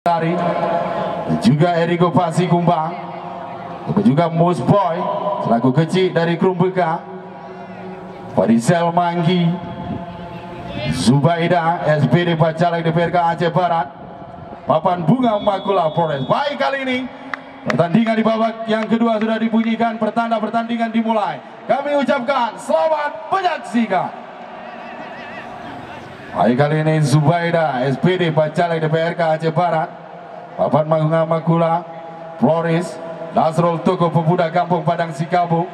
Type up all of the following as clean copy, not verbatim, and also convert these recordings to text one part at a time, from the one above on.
Tari, juga Eriko Fasi Kumbang, juga Mus Boy selaku kecil dari Krumbeka, Farisel Manggi, Zubaida SPD Bacalek DPRK Aceh Barat, Papan Bunga Makula Polres. Baik, kali ini pertandingan di babak yang kedua sudah dibunyikan, pertanda pertandingan dimulai. Kami ucapkan selamat menyaksikan. Baik, kali ini Zubaida SPD Bacalek DPRK Aceh Barat, Papan Bunga Makula Flores, Nasrul Toko Pemuda Kampung Padang Sikabu,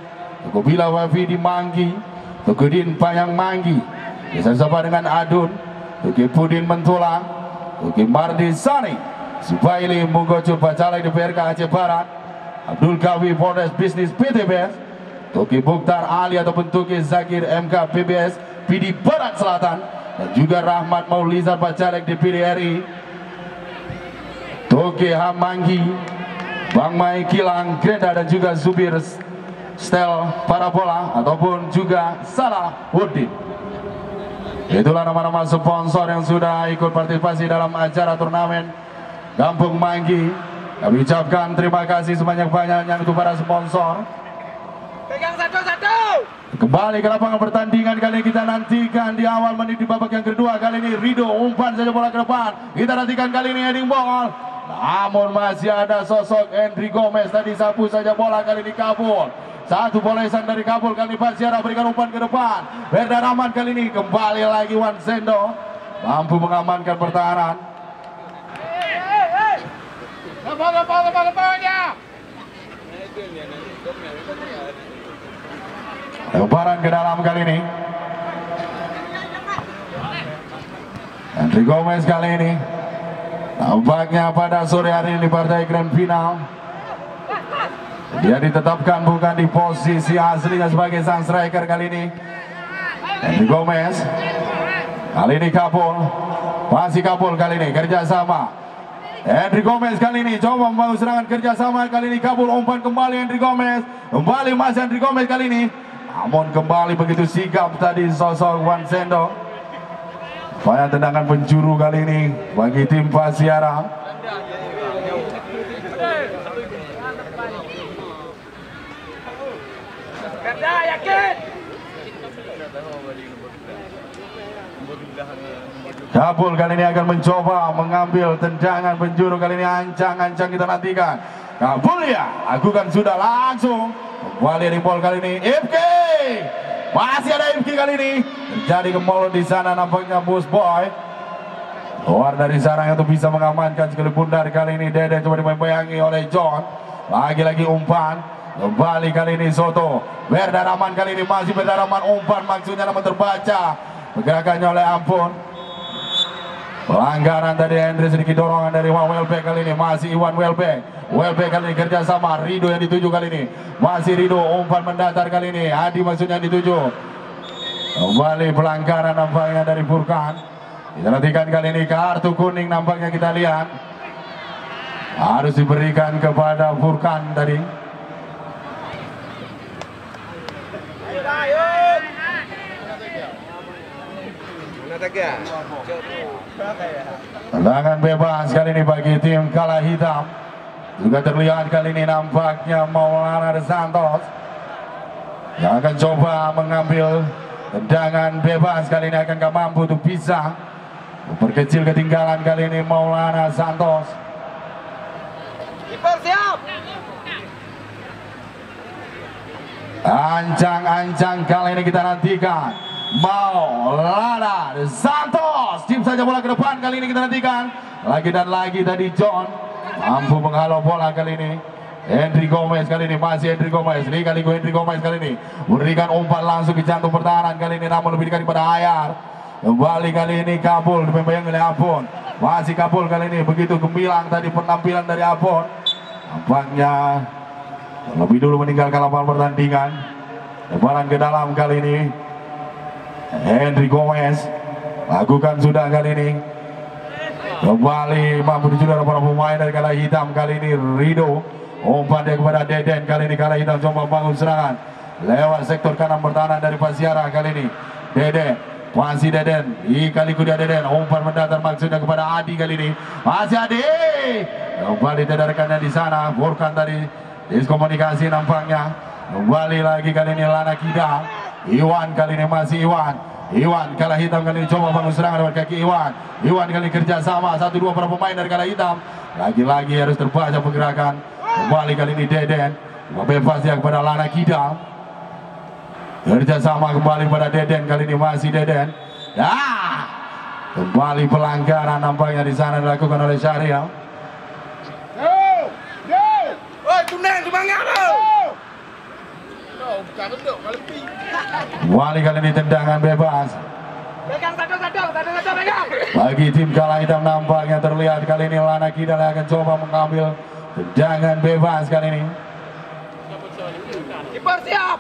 Toko Bila Wafi di Manggi, Toko Din Payang Manggi, bisa sama dengan Adun, Toko Pudin Mentulang, Toko Mardi Sani, Zubaili Mugojo Bacalek DPRK Aceh Barat, Abdul Kawi Polres Bisnis PTBS, Toko Buktar Ali ataupun Toko Zakir MK PBS PD Barat Selatan, dan juga Rahmat Maulizar Bacalek DPD RI, Toke Hamanggi, Bang Mai Kilang Grenda, dan juga Zubir Stel Parabola ataupun juga Salahuddin. Itulah nama-nama sponsor yang sudah ikut partisipasi dalam acara turnamen Kampung Manggi. Kami ucapkan terima kasih sebanyak-banyaknya untuk para sponsor. Pegang satu-satu. Kembali ke lapangan pertandingan, kali ini kita nantikan di awal menit di babak yang kedua. Kali ini Rido umpan saja bola ke depan. Kita nantikan kali ini heading ball. Namun masih ada sosok Henry Gomez, tadi sapu saja bola, kali ini kabul. Satu bolesan dari kabul, kali ini Pasiara berikan umpan ke depan. Berda Rahman kali ini kembali lagi Wan Sendo mampu mengamankan pertahanan. Lemparan ke dalam kali ini Henry Gomez kali ini tampaknya pada sore hari ini di partai grand final dia ditetapkan bukan di posisi aslinya sebagai sang striker. Kali ini Henry Gomez, kali ini kabul, masih kabul, kali ini kerjasama Henry Gomez, kali ini coba membangun serangan kerjasama, kali ini kabul, umpan kembali Henry Gomez, kembali masih Henry Gomez kali ini. Namun kembali begitu sigap tadi sosok Wan Sendo. Banyak tendangan penjuru kali ini bagi tim Pasiara. Kabul kali ini akan mencoba mengambil tendangan penjuru, kali ini ancang-ancang kita nantikan. Kabul ya, lakukan sudah langsung. Kembali di ball kali ini IFK. Masih ada IFK kali ini. Terjadi kemolon di sana nampaknya Mus Boy. Keluar dari sarang untuk bisa mengamankan sekali bundar kali ini. Dede coba dibayang-bayangi oleh John. Lagi-lagi umpan. Kembali kali ini Soto. Berda Rahman kali ini masih Berda Rahman umpan, maksudnya namun terbaca. Pergerakannya oleh Ampun. Pelanggaran tadi Hendry, sedikit dorongan dari Welbeck kali ini. Masih Iwan Welbeck. Welbeck kali ini kerjasama Rido yang dituju kali ini. Masih Rido umpan mendatar kali ini. Adi maksudnya dituju. Kembali pelanggaran nampaknya dari Furkan. Kita nantikan kali ini kartu kuning nampaknya kita lihat. Harus diberikan kepada Furkan tadi. Tendangan bebas kali ini bagi tim Kala Hitam. Juga terlihat kali ini nampaknya Maulana De Santos yang akan coba mengambil tendangan bebas. Kali ini akan mampu untuk bisa memperkecil ketinggalan kali ini Maulana Santos. Kiper siap. Ancang-ancang kali ini kita nantikan Maulana De Santos. Tim saja bola ke depan, kali ini kita nantikan. Lagi dan lagi tadi John mampu menghalau bola kali ini. Henry Gomez kali ini masih Henry Gomez. Ini kali Henry Gomez kali ini berikan umpan langsung ke jantung pertahanan kali ini, namun lebih dekat pada Ayar. Kembali kali ini kabul dibayang oleh Ampun. Masih kabul kali ini, begitu gemilang tadi penampilan dari Ampun. Nampaknya lebih dulu meninggalkan lapangan pertandingan. Lebaran ke dalam kali ini Henry Gomez lakukan sudah kali ini. Kembali mampu dijual para pemain dari Kala Hitam kali ini. Rido umpan dia kepada Deden, kali ini Kala Hitam coba bangun serangan lewat sektor kanan pertahanan dari Pasiara kali ini. Deden Masih Deden, kali kuda Deden, umpan mendatar maksudnya kepada Adi kali ini. Masih Adi, kembali tedarkannya di sana. Burkan tadi diskomunikasi nampaknya. Kembali lagi kali ini Lana Kida. Iwan kali ini masih Iwan kalah hitam kali ini coba bangun serangan lewat kaki Iwan kali ini kerja sama 1-2 para pemain dari kalah hitam. Lagi-lagi harus terbaca pergerakan. Kembali kali ini Deden, bebas dia kepada Lana Kida. Kerjasama kembali pada Deden, kali ini masih Deden. Kembali pelanggaran nampaknya di sana dilakukan oleh Syahrial. Kembali kali ini tendangan bebas. Bagi tim kalah hitam nampaknya terlihat kali ini Lana Kida akan coba mengambil tendangan bebas kali ini. Kiper siap.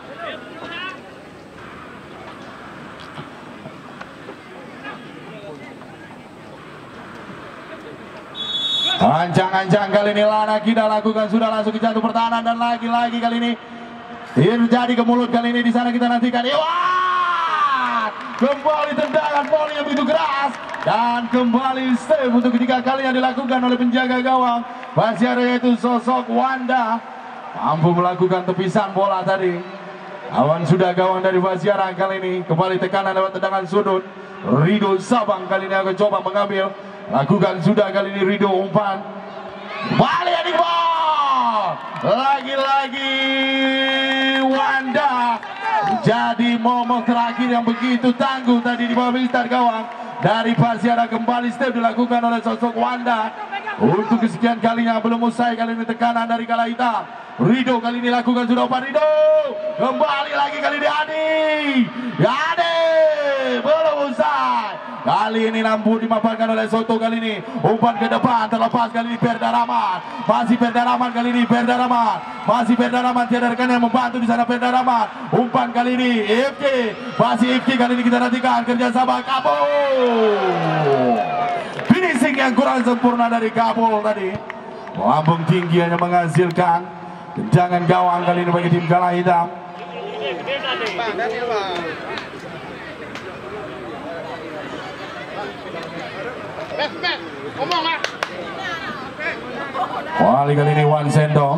Ancang-ancang kali ini Lana Kida lakukan, sudah langsung ke jatuh pertahanan dan lagi-lagi kali ini terjadi ke mulut kali ini. Di sana kita nantikan Iwan kembali tendangan volley yang begitu keras dan kembali save untuk ketiga kalinya dilakukan oleh penjaga gawang Basiara, yaitu sosok Wanda, mampu melakukan tepisan bola tadi. Awan sudah gawang dari Basiara kali ini kembali tekanan lewat tendangan sudut. Rido Sabang kali ini akan coba mengambil. Lakukan sudah kali ini Rido, umpan balik di ball. Lagi-lagi Wanda, jadi momok terakhir yang begitu tangguh tadi di bawah militar gawang dari Basiara. Kembali step dilakukan oleh sosok Wanda untuk kesekian kalinya. Belum usai kali ini tekanan dari kalah hitam. Rido kali ini lakukan sudah umpan Rido, kembali lagi kali ini Adi belum usai. Kali ini lampu dimaparkan oleh Soto kali ini. Umpan ke depan terlepas kali ini Perda Rahman. Masih Perda Rahman kali ini Perda Rahman. Masih Perda Rahman, tidak rekan yang membantu di sana Perda Rahman. Umpan kali ini Ifki. Masih Ifki kali ini kita nantikan kerjasama Kabul. Finishing yang kurang sempurna dari Kabul tadi. Lambung tinggi hanya menghasilkan tendangan gawang kali ini bagi tim kalah hitam. Wali kali ini Wan Sendo,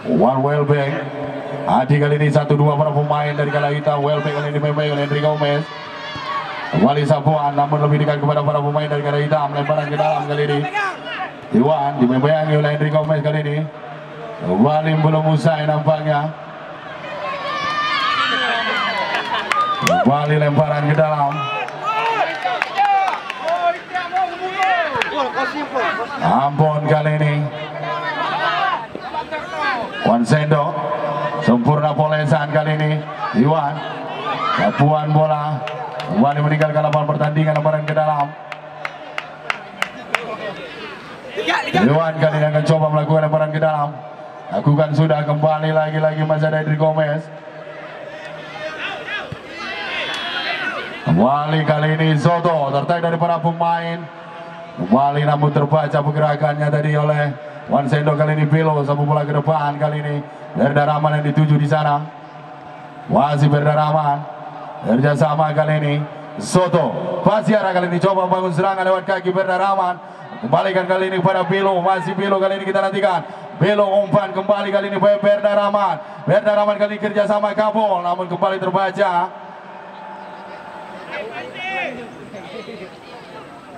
Wan Welbeck. Adi kali ini 1-2 para pemain dari kalah hitam. Welbeck kali ini dimainkan oleh Henry Gomez. Wali Sapuan namun lebih dekat kepada para pemain dari kalah hitam. Lemparan ke dalam kali ini Iwan dimainkan oleh Henry Gomez kali ini. Wali belum usai nampaknya. Kembali lemparan ke dalam. Ampun kali ini Wan Sendo, sempurna polesan kali ini Iwan. Sapuan bola kembali meninggalkan lapangan pertandingan, lemparan ke dalam. Iwan kali ini akan coba melakukan lemparan ke dalam. Lakukan sudah, kembali lagi-lagi masih ada Henry Gomez. Kembali kali ini Soto tertarik dari para pemain. Kembali namun terbaca pergerakannya tadi oleh Wan Sendo. Kali ini Belo sapu bola ke depan kali ini. Perda Rahman yang dituju di sana. Masih Perda Rahman. Kerjasama kali ini Soto. Basiara kali ini coba bangun serangan lewat kaki Perda Rahman. Kembalikan kali ini kepada Belo. Masih Belo kali ini kita nantikan. Belo umpan kembali kali ini Perda Rahman. Perda Rahman kali ini kerjasama Kabul namun kembali terbaca.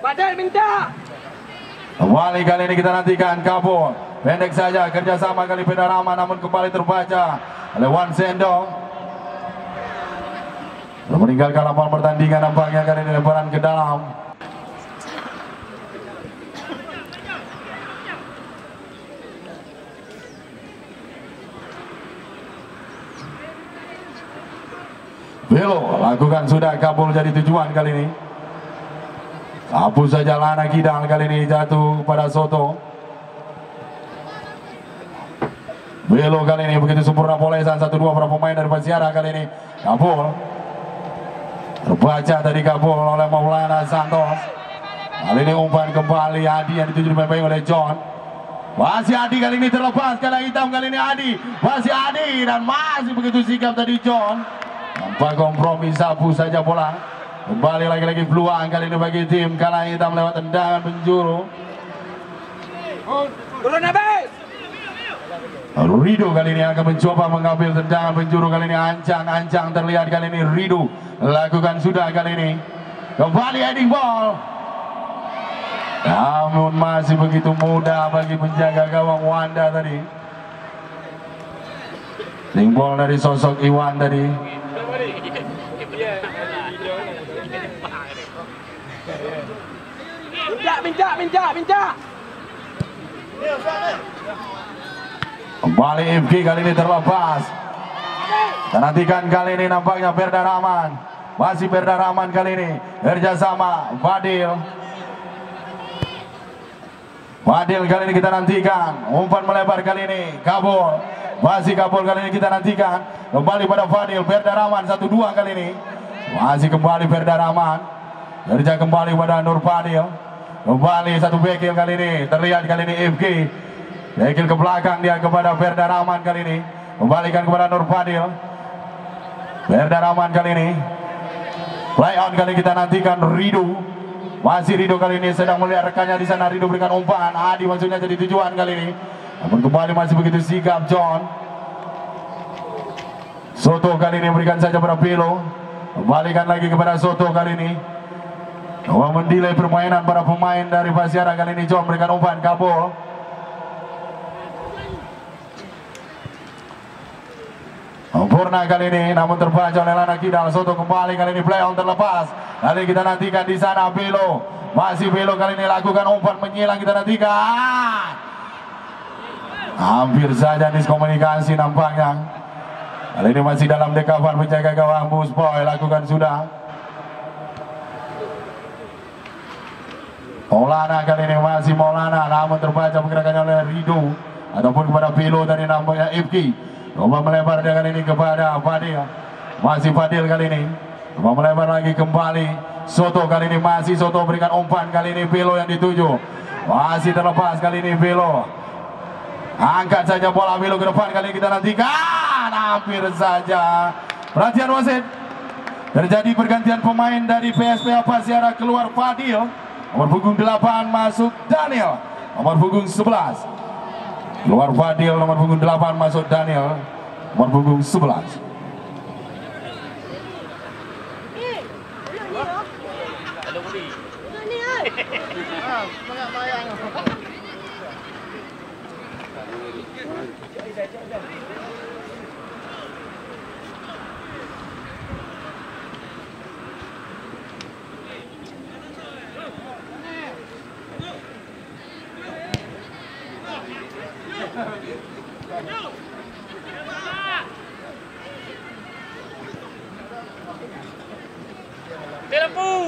Badai minta. Kembali kali ini kita nantikan Kabul. Pendek saja kerjasama kali Perda Rahman namun kembali terbaca oleh Wan Sendo. Meninggalkan lapangan pertandingan nampaknya kali ini lemparan ke dalam. Belo lakukan sudah, Kabul jadi tujuan kali ini. Sapu saja Lana Kidal kali ini jatuh pada Soto. Belo kali ini begitu sempurna polesan 1-2 para pemain dari Basiara kali ini. Kabul terbaca tadi Kabul oleh Maulana Santos. Kali ini umpan kembali Adi yang dituju dimainkan oleh John. Masih Adi kali ini terlepas, kala hitam kali ini Adi. Masih Adi dan masih begitu sigap tadi John. Tanpa kompromi sapu saja bola. Kembali lagi-lagi peluang kali ini bagi tim kala hitam lewat tendangan penjuru. Turun habis. Rido kali ini akan mencoba mengambil tendangan penjuru kali ini. Ancang terlihat kali ini Rido lakukan sudah kali ini. Kembali heading ball. Namun masih begitu mudah bagi penjaga gawang Wanda tadi. Heading ball dari sosok Iwan tadi. Minta. Kembali FK kali ini terlepas. Dan nantikan kali ini nampaknya Perda Rahman. Masih Perda Rahman kali ini kerjasama Fadil kali ini kita nantikan. Umpan melebar kali ini Kabul. Masih Kabul kali ini kita nantikan. Kembali pada Fadil. Perda Rahman 1-2 kali ini. Masih kembali Perda Rahman. Kerja kembali pada Nur Fadil. Kembali satu bekil kali ini. Terlihat kali ini FK. Bekil ke belakang dia kepada Perda Rahman kali ini. Kembalikan kepada Nur Fadil. Perda Rahman kali ini. Play on kali kita nantikan Rido. Masih Rido kali ini sedang melihat rekannya di sana. Rido berikan umpan. Adi maksudnya jadi tujuan kali ini. Namun kembali masih begitu sigap John. Soto kali ini berikan saja pada Pilo. Kembalikan lagi kepada Soto kali ini. Coba mendelay permainan para pemain dari Pasiara kali ini. John berikan umpan Kabul. Sempurna kali ini, namun terbaca oleh Lana Kidal. Soto kembali kali ini, play on terlepas. Kali kita nantikan di sana Belo. Masih Belo kali ini lakukan umpan menyilang, kita nantikan. Hampir saja miskomunikasi nampaknya. Kali ini masih dalam dekapan penjaga gawang Busboy, lakukan sudah. Maulana kali ini masih Maulana, namun terbaca pergerakannya oleh Rido ataupun kepada Belo dari nampaknya Ifki. Coba melebar dia kali ini kepada Fadil. Masih Fadil kali ini. Coba melebar lagi kembali. Soto kali ini masih Soto berikan umpan kali ini Belo yang dituju. Masih terlepas kali ini Belo. Angkat saja bola Belo ke depan kali ini kita nantikan. Hampir saja. Perhatian wasit. Terjadi pergantian pemain dari PSPA Pasiara, keluar Fadil. Nomor punggung 8 masuk Daniel. Nomor punggung 11. Keluar Fadil, nomor punggung 8 masuk Daniel, nomor punggung 11.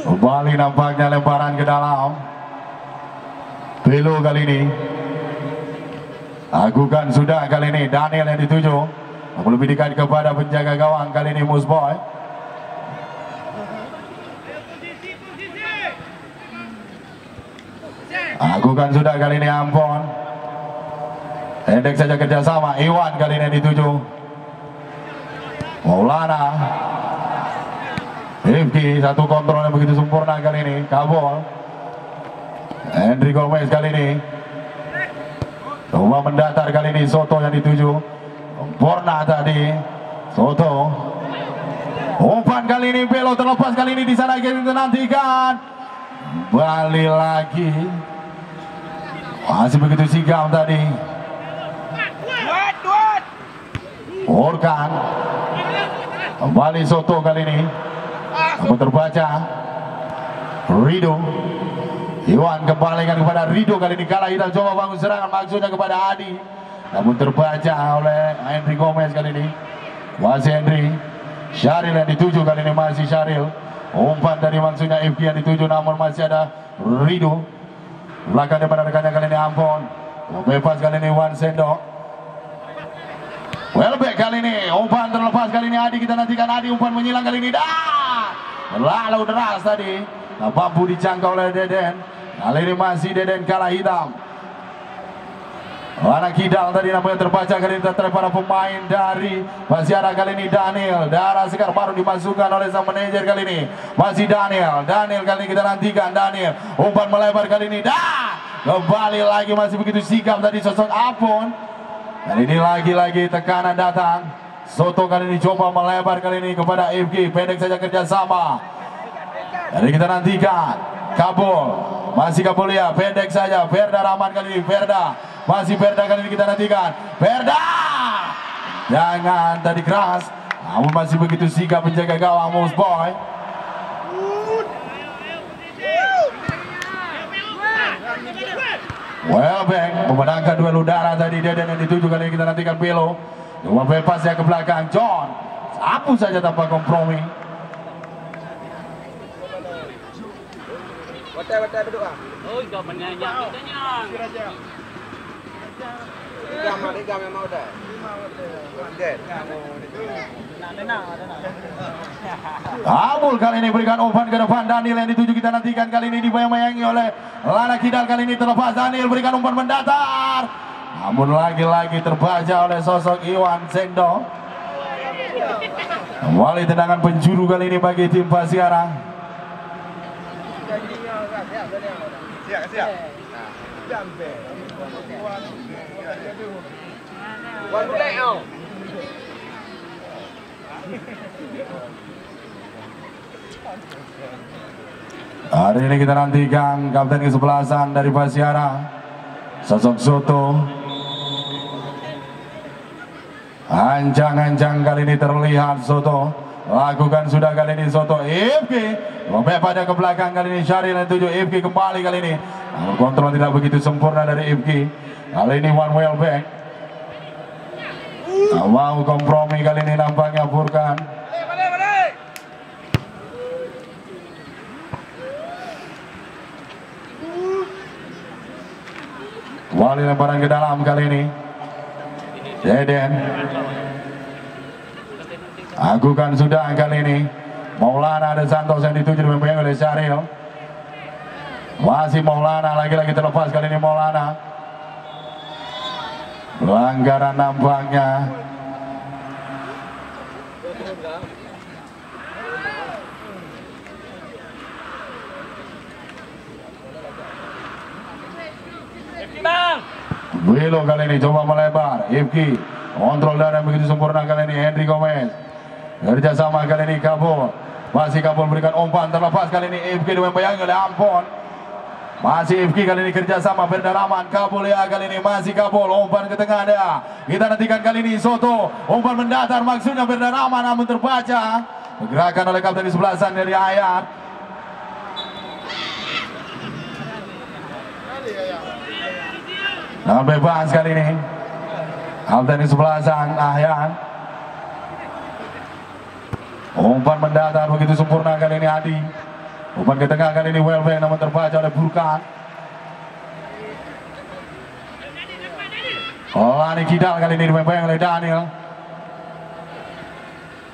Kembali nampaknya lemparan ke dalam. Belo kali ini lakukan sudah kali ini Daniel yang dituju. Lebih dekat kepada penjaga gawang kali ini Musboy. Lakukan sudah kali ini Ampon. Pendek saja kerjasama. Iwan kali ini yang dituju. Maulana. Rifki, satu kontrol yang begitu sempurna kali ini. Kabul. Henry Gomez kali ini. Coba mendatar kali ini. Soto yang dituju. Sempurna tadi. Soto. Umpan kali ini. Belo terlepas kali ini. Di sana kita nantikan. Kembali lagi. Masih begitu sigap tadi. Orkan. Kembali Soto kali ini. Namun terbaca Rido. Iwan kembalikan kepada Rido kali ini. Kala hitam coba bangun serangan maksudnya kepada Adi. Namun terbaca oleh Henry Gomez kali ini. Masih Henry. Syaril yang dituju kali ini, masih Syaril. Umpan dari maksudnya FK yang dituju, namun masih ada Rido. Belakang daripada rekannya kali ini Ampon. Bebas kali ini Wan Sendok. Welbeck kali ini, umpan terlepas kali ini Adi, kita nantikan Adi, umpan menyilang kali ini. Lalu deras tadi. Mampu dijangkau oleh Deden. Kali ini masih Deden kala hitam. Lana Kidal tadi namanya terbaca kali ini terhadap para pemain dari Pasiara kali ini Daniel. Darah segar baru dimasukkan oleh sang manajer kali ini. Masih Daniel kali ini kita nantikan. Daniel umpan melebar kali ini. Kembali lagi masih begitu sigap tadi sosok Apon. Dan ini lagi-lagi tekanan datang. Soto kali ini coba melebar kali ini kepada FG. Pendek saja kerjasama. Jadi kita nantikan. Kabul. Masih Kabul ya. Pendek saja. Verda Rahman kali ini. Masih Verda kali ini kita nantikan. Verda. Jangan tadi keras. Namun masih begitu sigap menjaga gawang Mouse Boy. Welbeck memenangkan duel udara tadi. Deden yang dituju kali ini kita nantikan Belo. Cuma bebas ya ke belakang. John sapu saja tanpa kompromi. Watai berdoa. Oh, kau menyanyi kitanya. Tiga memang udah. Kabul kali ini berikan umpan ke depan. Daniel yang dituju kita nantikan kali ini dibayang-bayangi oleh Lana Kidal. Kali ini terlepas. Daniel berikan umpan mendatar. Namun lagi-lagi terbaca oleh sosok Iwan Sendo. Kembali tendangan penjuru kali ini bagi tim Pasiara. Siap. Wan budak kau. Hari ini kita nantikan kapten kesebelasan dari Pasiara, sosok Soto. Ancang-ancang kali ini terlihat Soto. Lakukan sudah kali ini Soto. FK robek pada ke belakang kali ini. Syaril yang tuju. FK kembali kali ini. Namun kontrol tidak begitu sempurna dari FK. Kali ini one well back. Mau kompromi kali ini nampaknya Furkan. Kembali lemparan ke dalam kali ini. Deden. Lakukan sudah kali ini. Maulana ada Santos yang dituju dimainkan oleh Syaril. Masih Maulana, lagi-lagi terlepas kali ini Maulana. Pelanggaran nampaknya. Belo kali ini coba melebar. Ifki kontrol darah begitu sempurna kali ini. Henry Gomez kerjasama kali ini Kabul. Masih Kabul berikan umpan terlepas kali ini. Ifki dibayang oleh Ampon. Masih Ifki kali ini kerjasama Verda Rahman. Kabul ya kali ini masih Kabul. Umpan ke tengah ada. Kita nantikan kali ini Soto. Umpan mendatar maksudnya Verda Rahman namun terbaca. Pergerakan oleh kapten di sebelah sana dari Ayat. Nah bebas kali ini. Kapten di sebelah sana Ayat. Umpan mendatar begitu sempurna kali ini Adi. Umpan ke tengah kali ini Welbeck namun terbaca oleh Burkan. Lani Kidal kali ini dimainkan oleh Daniel.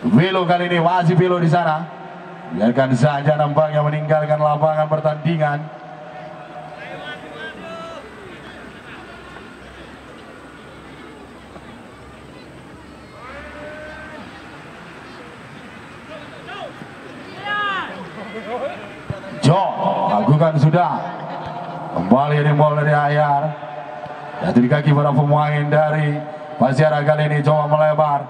Velo kali ini masih Velo di sana. Biarkan saja nampaknya meninggalkan lapangan pertandingan. John lakukan sudah. Kembali dari bola dari Ayar. Jatuh di kaki para pemain dari Pasiara kali ini coba melebar.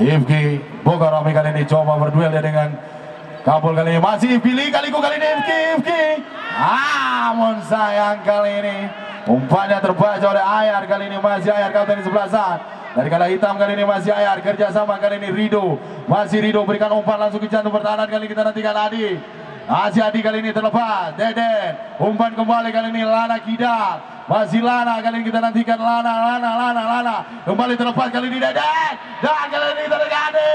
Ifki Bogoromi kali ini coba berduel dengan Kabul kali ini masih pilih kali ini Ifki. Namun sayang kali ini umpannya terbaca oleh Ayar kali ini masih Ayar kapten di sebelah sana. Dari kala hitam kali ini masih Ayar kerjasama kali ini Rido. Masih Rido berikan umpan langsung ke jantung pertahanan kali ini kita nantikan Adi. Masih Adi kali ini terlepas. Deden umpan kembali kali ini Lana Kidal. Masih Lana kali ini kita nantikan Lana kembali terlepas kali ini Deden. Dan kali ini terjadi.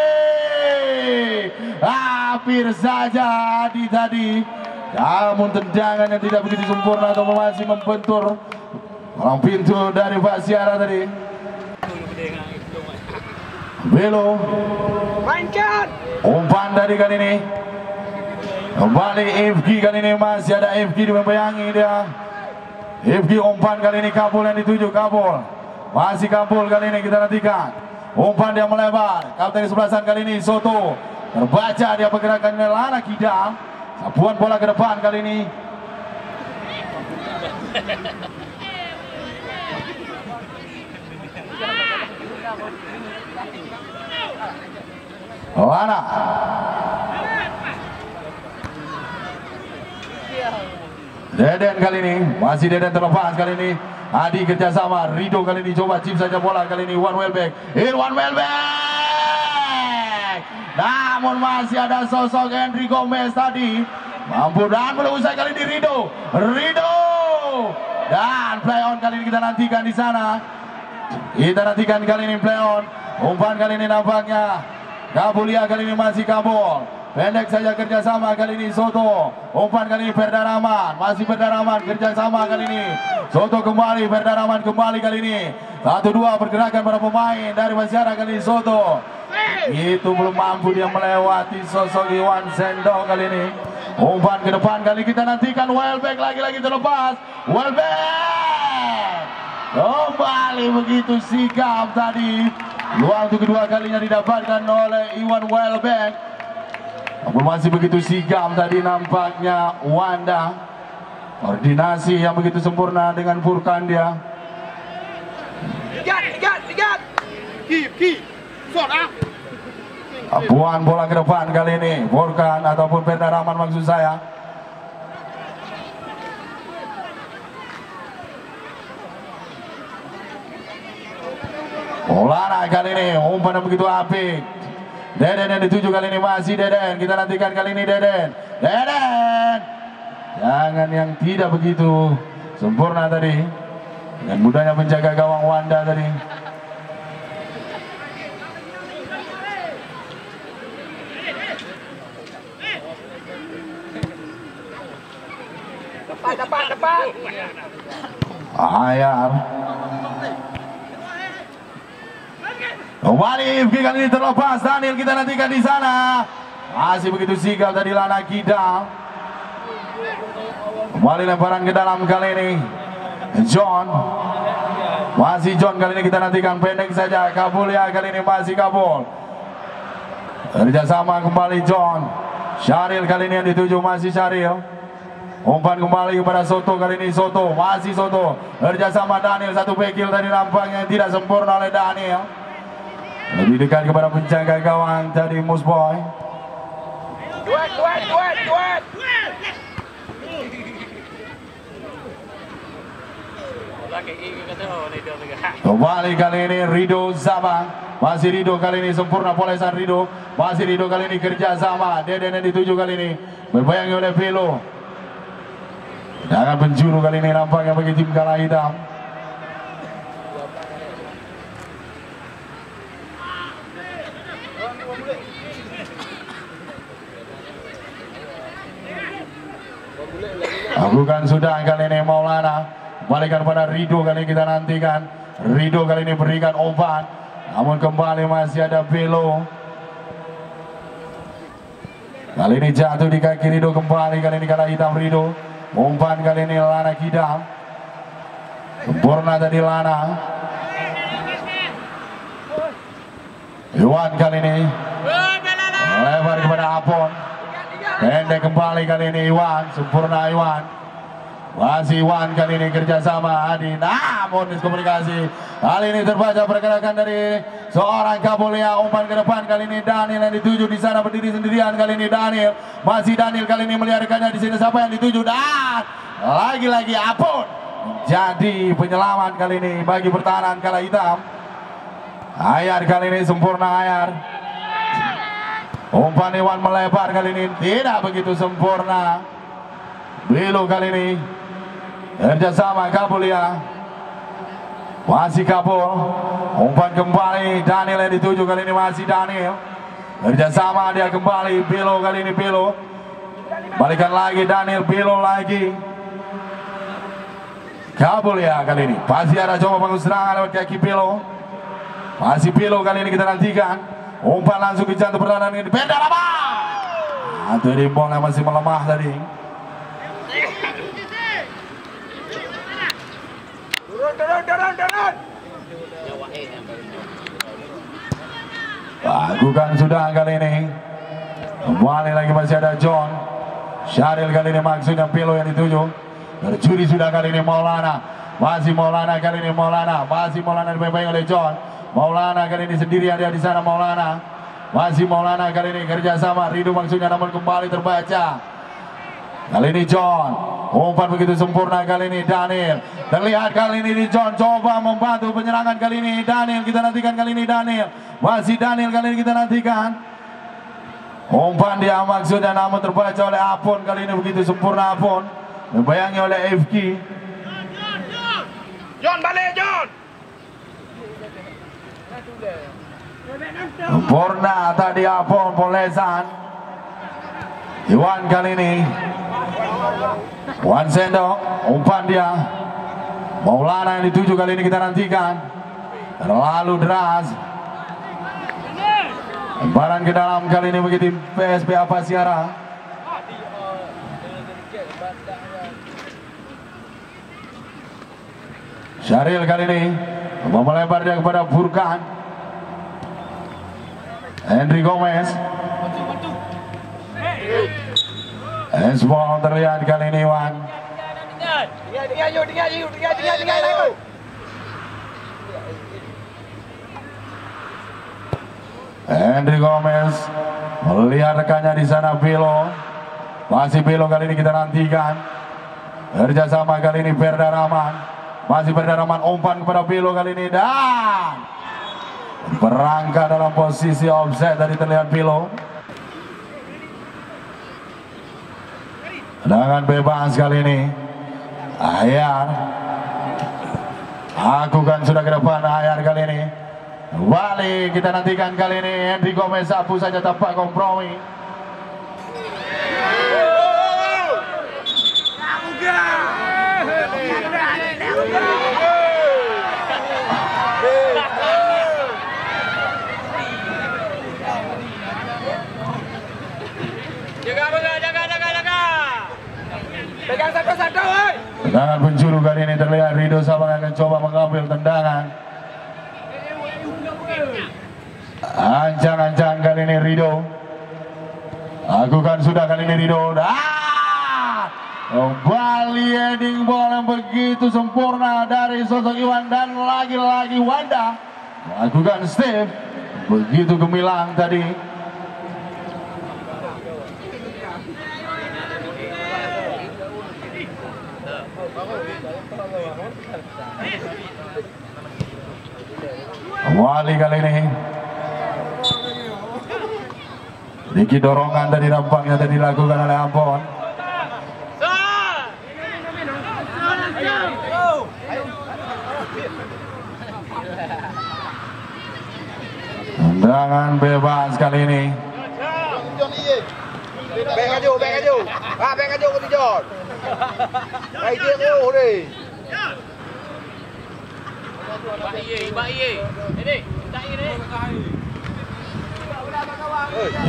Hampir saja Adi tadi. Namun tendangan yang tidak begitu sempurna atau masih membentur orang pintu dari Pasiara tadi. Belo mainkan umpan dari kali ini. Kembali FG kali ini masih ada FG dibayangi dia. Ifki umpan kali ini Kabul yang dituju. Kabul masih Kabul kali ini kita nantikan. Umpan dia melebar. Kapten kesebelasan kali ini Soto. Terbaca dia pergerakan Lana Kidam. Sapuan bola ke depan kali ini. Lana. Deden kali ini, masih Deden terlepas kali ini. Adi kerjasama, Rido kali ini coba chip saja bola kali ini. One Welbeck, One Welbeck. Namun masih ada sosok Henry Gomez tadi. Mampu dan belum usai kali ini Rido. Dan play on kali ini kita nantikan di sana. Kita nantikan kali ini play on. Umpan kali ini nampaknya Kabulia kali ini masih Kabul. Pendek saja kerjasama kali ini Soto. Umpan kali ini Perdaraman. Masih Perdaraman kerjasama kali ini. Soto kembali, Perdaraman kembali kali ini. 1-2 pergerakan para pemain dari Masyarakat kali ini Soto. Itu belum mampu dia melewati sosok Iwan Sendong kali ini. Umpan ke depan kali kita nantikan. Welbeck lagi-lagi terlepas. Welbeck kembali begitu sigap tadi. Luang untuk kedua kalinya didapatkan oleh Iwan Welbeck. Namun masih begitu sigap tadi nampaknya Wanda. Koordinasi yang begitu sempurna dengan Furkan dia. Ligat. Ki. Apuan bola ke depan kali ini. Furkan ataupun Perdaraman maksud saya. Bola kali ini. Umpan yang begitu apik. Deden yang dituju kali ini masih Deden. Kita nantikan kali ini Deden. Jangan yang tidak begitu sempurna tadi. Dan mudahnya menjaga gawang Wanda tadi. Depan. Ayar. Kembali Ifki kali ini terlepas. Daniel kita nantikan di sana. Masih begitu sigap tadi Lana Kidam. Kembali lemparan ke dalam kali ini. John. Masih John kali ini kita nantikan pendek saja. Kabul ya kali ini masih Kabul. Kerjasama kembali John. Syaril kali ini yang dituju masih Syaril. Umpan kembali kepada Soto kali ini Soto. Masih Soto. Kerjasama Daniel. Satu bekil tadi nampaknya tidak sempurna oleh Daniel. Lebih dekat kepada penjaga gawang tadi Musboy. Duet. Kembali kali ini Rido Zabang. Masih Rido kali ini sempurna polesan Rido. Masih Rido kali ini kerjasama. Deden yang dituju kali ini berbayangi oleh Velo. Jangan penjuru kali ini nampaknya bagi tim Kala Hitam. Bukan sudah kali ini Maulana. Balikan pada Rido kali ini kita nantikan. Rido kali ini berikan umpan. Namun kembali masih ada Velo. Kali ini jatuh di kaki Rido kembali. Kali ini Kala Hitam Rido. Umpan kali ini Lana Kidam. Sempurna tadi Lana. Iwan kali ini lebar kepada Apon. Pendek kembali kali ini Iwan. Sempurna Iwan. Masih Iwan kali ini kerjasama Adi. Namun miskomunikasi. Kali ini terbaca pergerakan dari seorang Kabulia. Umpan ke depan kali ini Daniel yang dituju di sana berdiri sendirian kali ini Daniel. Masih Daniel kali ini melarikannya di sini siapa yang dituju dan lagi-lagi Apon jadi penyelamat kali ini bagi pertahanan Kala Hitam. Ayar kali ini sempurna Ayar. Umpan Iwan melebar kali ini tidak begitu sempurna. Velo kali ini kerjasama Kabulia. Masih Kabul. Umpan kembali Daniel yang dituju kali ini masih Daniel. Kerjasama dia kembali Velo kali ini Velo. Balikan lagi Daniel Velo lagi. Kabulia kali ini pasti ada coba bangun serangan lewat kaki Velo. Masih Velo kali ini kita nantikan. Umpan langsung ke jantung pertahanan ini. Perdaraman. Tadi bolnya masih melemah tadi. Lakukan sudah kali ini. Kembali lagi masih ada John. Syaril kali ini maksudnya Pilo yang dituju. Terjudi sudah kali ini Maulana. Masih Maulana kali ini Maulana. Masih Maulana dipegang oleh John. Maulana kali ini sendirian dia di sana Maulana. Masih Maulana kali ini kerjasama Rido maksudnya namun kembali terbaca. Kali ini John. Umpan begitu sempurna kali ini Daniel. Terlihat kali ini John coba membantu penyerangan kali ini Daniel. Kita nantikan kali ini Daniel. Masih Daniel kali ini kita nantikan. Umpan dia maksudnya namun terbaca oleh Apon kali ini begitu sempurna Apon. Membayangi oleh FK. John balik John. Sempurna tadi Apon Polesan. Iwan kali ini. Wan Sendok umpan dia. Maulana yang dituju kali ini kita nantikan. Terlalu deras. Lemparan ke dalam kali ini begitu PSB apa Siara. Syaril kali ini melempar dia kepada Furkan. Henry Gomez. Handsball terlihat kali ini Wan. Tinggal. Henry Gomez melihat rekannya di sana Pilo. Masih Pilo kali ini kita nantikan. Kerjasama kali ini Perda Rahman. Masih Perda Rahman umpan kepada Pilo kali ini dan berangkat dalam posisi offset tadi terlihat Pilo. Dengan bebas kali ini Ayar. Aku kan sudah ke depan Ayar kali ini. Kembali kita nantikan kali ini Henry Gomez sapu saja tanpa kompromi. Jaga. Pegang satu-satu, oi. Tendangan penjuru kali ini terlihat Rido Sabang akan coba mengambil tendangan. Ancang-ancang kali ini Rido. Lakukan sudah kali ini Rido. Kembali heading ball yang begitu sempurna dari sosok Iwan dan lagi-lagi Wanda. Lakukan step. Begitu gemilang tadi. Kembali kali ini. Dikit dorongan tadi nampaknya tadi dilakukan oleh Ampon. Tendangan bebas kali ini. Beng aja. Beng aja ke John. Kayak dia deh.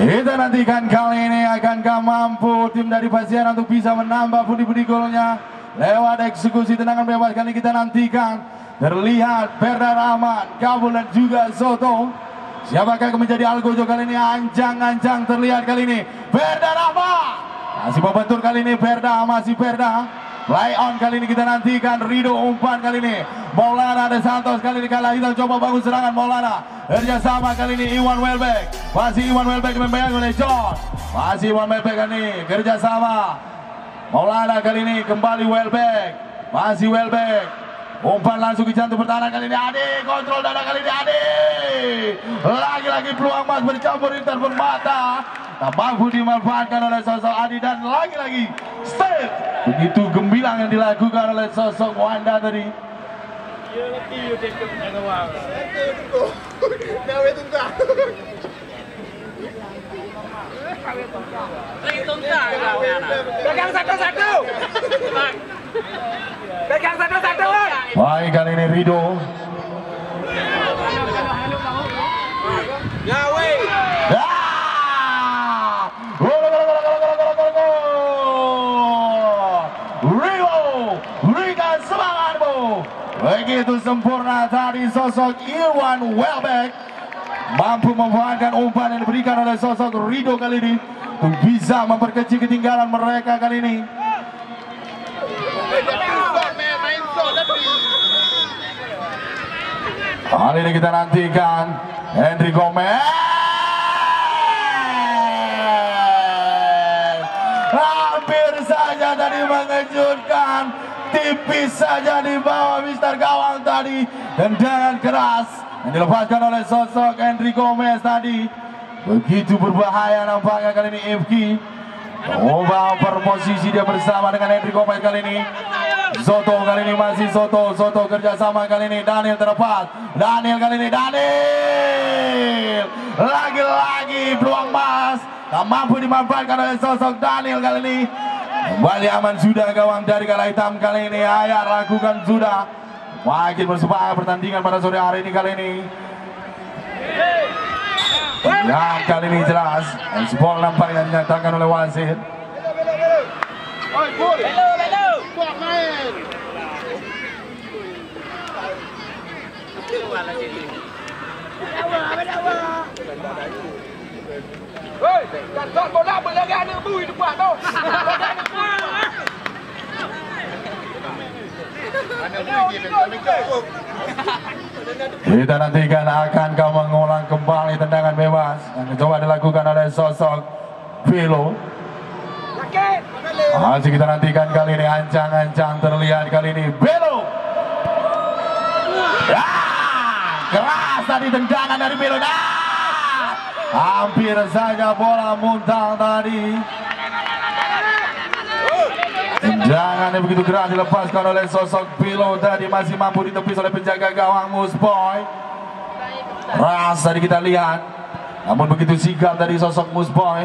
Kita nantikan kali ini akankah mampu tim dari Pasian untuk bisa menambah pundi-pundi golnya lewat eksekusi tendangan bebas kali kita nantikan. Terlihat Perda Rahman, Kabul dan juga Soto. Siapakah yang menjadi Algojo kali ini? Ancang-ancang terlihat kali ini Perda Rahman. Masih membentur kali ini Perda, masih Perda. Play on kali ini kita nantikan. Rido umpan kali ini. Maulana ada Santos kali ini kalah hitam coba bangun serangan Maulana. Kerjasama kali ini Iwan Welbeck. Masih Iwan Welbeck membayang oleh John. Masih Iwan Welbeck kali ini kerjasama. Maulana kali ini kembali Welbeck. Masih Welbeck. Umpan langsung ke jantung pertahanan kali ini Ade. Kontrol dada kali ini Ade. Lagi-lagi peluang emas bercampur Inter bermata. Tak mampu dimanfaatkan oleh sosok Adi dan lagi-lagi step. Begitu gemilang yang dilakukan oleh sosok Wanda tadi. Pegang satu-satu. Pegang satu-satu. Baik kali ini Rido. Ya weh. Berikan semangatmu. Begitu sempurna tadi sosok Iwan Welbeck. mampu memanfaatkan umpan yang diberikan oleh sosok Rido kali ini untuk bisa memperkecil ketinggalan mereka kali ini. Kali ini kita nantikan Henry Gomez. Hampir saja tadi mengejutkan, tipis saja di bawah Mister Gawang tadi. Tendangan keras yang dilepaskan oleh sosok Henry Gomez tadi. Begitu berbahaya nampaknya kali ini Ifki. Coba berposisi dia bersama dengan Henry Gomez kali ini. Soto kali ini masih Soto kerjasama kali ini. Daniel terlepas, Daniel kali ini, Daniel lagi-lagi peluang emas tak mampu dimanfaatkan oleh sosok Daniel kali ini. Kembali aman sudah gawang dari Kala Hitam kali ini. Ayah lakukan sudah makin bersemangat pertandingan pada sore hari ini kali ini. Yang kali ini jelas Sport nampaknya dinyatakan oleh wasit. Kita nantikan akan kau mengulang kembali tendangan bebas yang coba dilakukan oleh sosok Velo. Masih kita nantikan kali ini ancang-ancang terlihat kali ini Velo. Keras tadi tendangan dari Velo. Hampir saja bola muntah tadi. Tendangan yang begitu keras dilepaskan oleh sosok Velo tadi, masih mampu ditepis oleh penjaga gawang Musboy. Keras tadi kita lihat, namun begitu sigap dari sosok Musboy.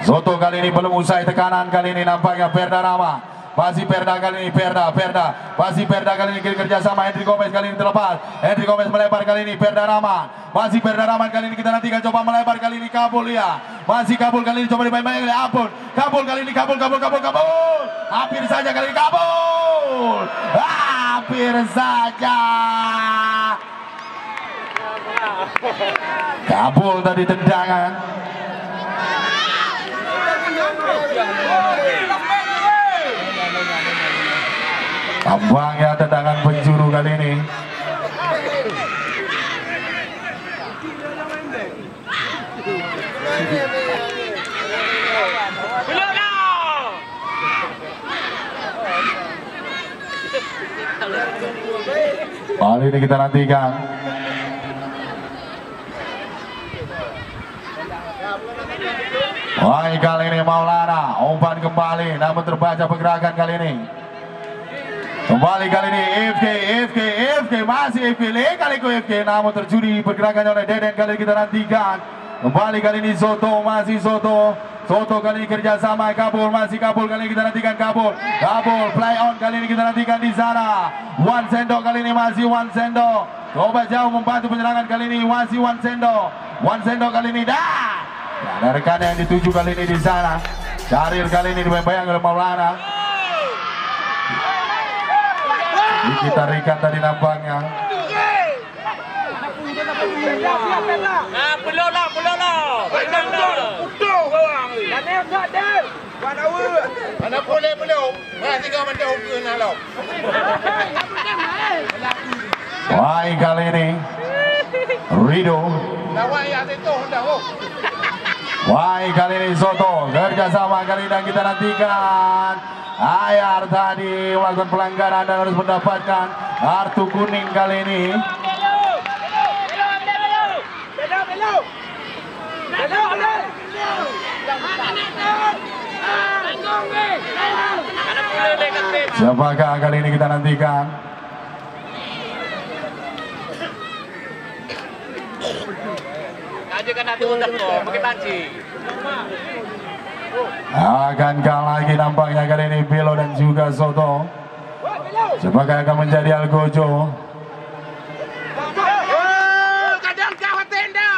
Soto kali ini belum usai tekanan kali ini nampaknya Perda Rama. Masih Perda kali ini, Perda. Masih Perda kali ini kerja sama Henry Gomez kali ini terlepas. Henry Gomez melebar kali ini, Perda Rama. Masih Perda Rama kali ini kita nantikan coba melebar kali ini Kabul ya. Masih Kabul kali ini coba dimain-main oleh Ampun. Kabul kali ini, Kabul. Hampir saja kali ini Kabul. Hampir saja. Kabul tadi tendangan. Tampaknya tendangan penjuru kali ini. Kali ini kita nantikan. Wah, kali ini Maulana umpan kembali, namun terbaca pergerakan kali ini. Kembali kali ini FK masih FK kali ke FK, namun terjudi pergerakannya oleh Deden. Kali ini kita nantikan. Kembali kali ini Soto, masih Soto kali ini kerjasama Kabul, masih Kabul kali ini kita nantikan Kabul play on kali ini kita nantikan di sana. Wan Sendo kali ini masih Wan Sendo, coba jauh membantu penyerangan kali ini masih Wan Sendo kali ini ada rekan yang dituju kali ini di sana. Syaril kali ini dibayang oleh Maulana. Kita rikan tadi nampaknya. Belum lah. Mana boleh belum? Masih kau mendau ke nalok. Wah, kali ini Rido. Wah, kali ini Soto kerjasama kali ini dan kita nantikan. Ayar tadi melakukan pelanggaran dan harus mendapatkan kartu kuning kali ini. Siapakah kali ini kita nantikan? Aja kan nanti untuk pakai panci. Akankah lagi nampaknya kali ini Belo dan juga Soto. Siapakah akan menjadi Algojo? Kadang kau tenda.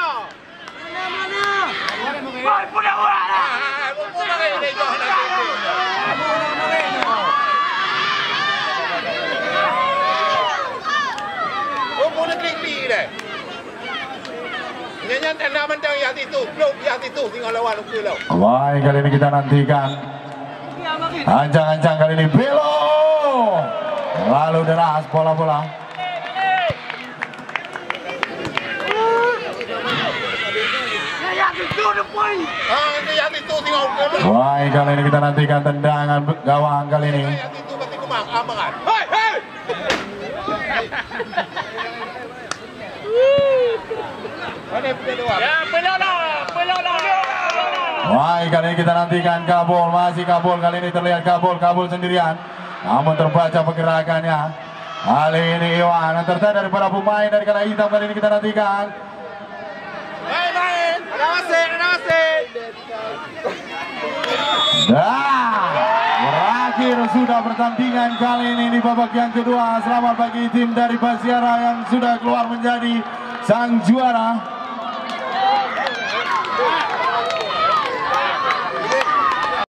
nak mentang yang itu, belum yang itu tinggal lawan ukul lo. Baik, kali ini kita nantikan. Ancang-ancang kali ini Belo. Lalu deras bola-bola. Yang itu tinggal ukul lo. Baik, kali ini kita nantikan tendangan gawang kali ini. Yang itu berarti kemang, amangan. Hei, hei. Ya, pelona. Baik, kali ini kita nantikan Kabul, masih Kabul, kali ini terlihat Kabul sendirian. Namun terbaca pergerakannya. Kali ini Iwan, yang tertarik daripada pemain dari kala hitam, kali ini kita nantikan. Main. Ada wasit. Berakhir sudah pertandingan kali ini di babak yang kedua. Selamat bagi tim dari Basiara yang sudah keluar menjadi sang juara.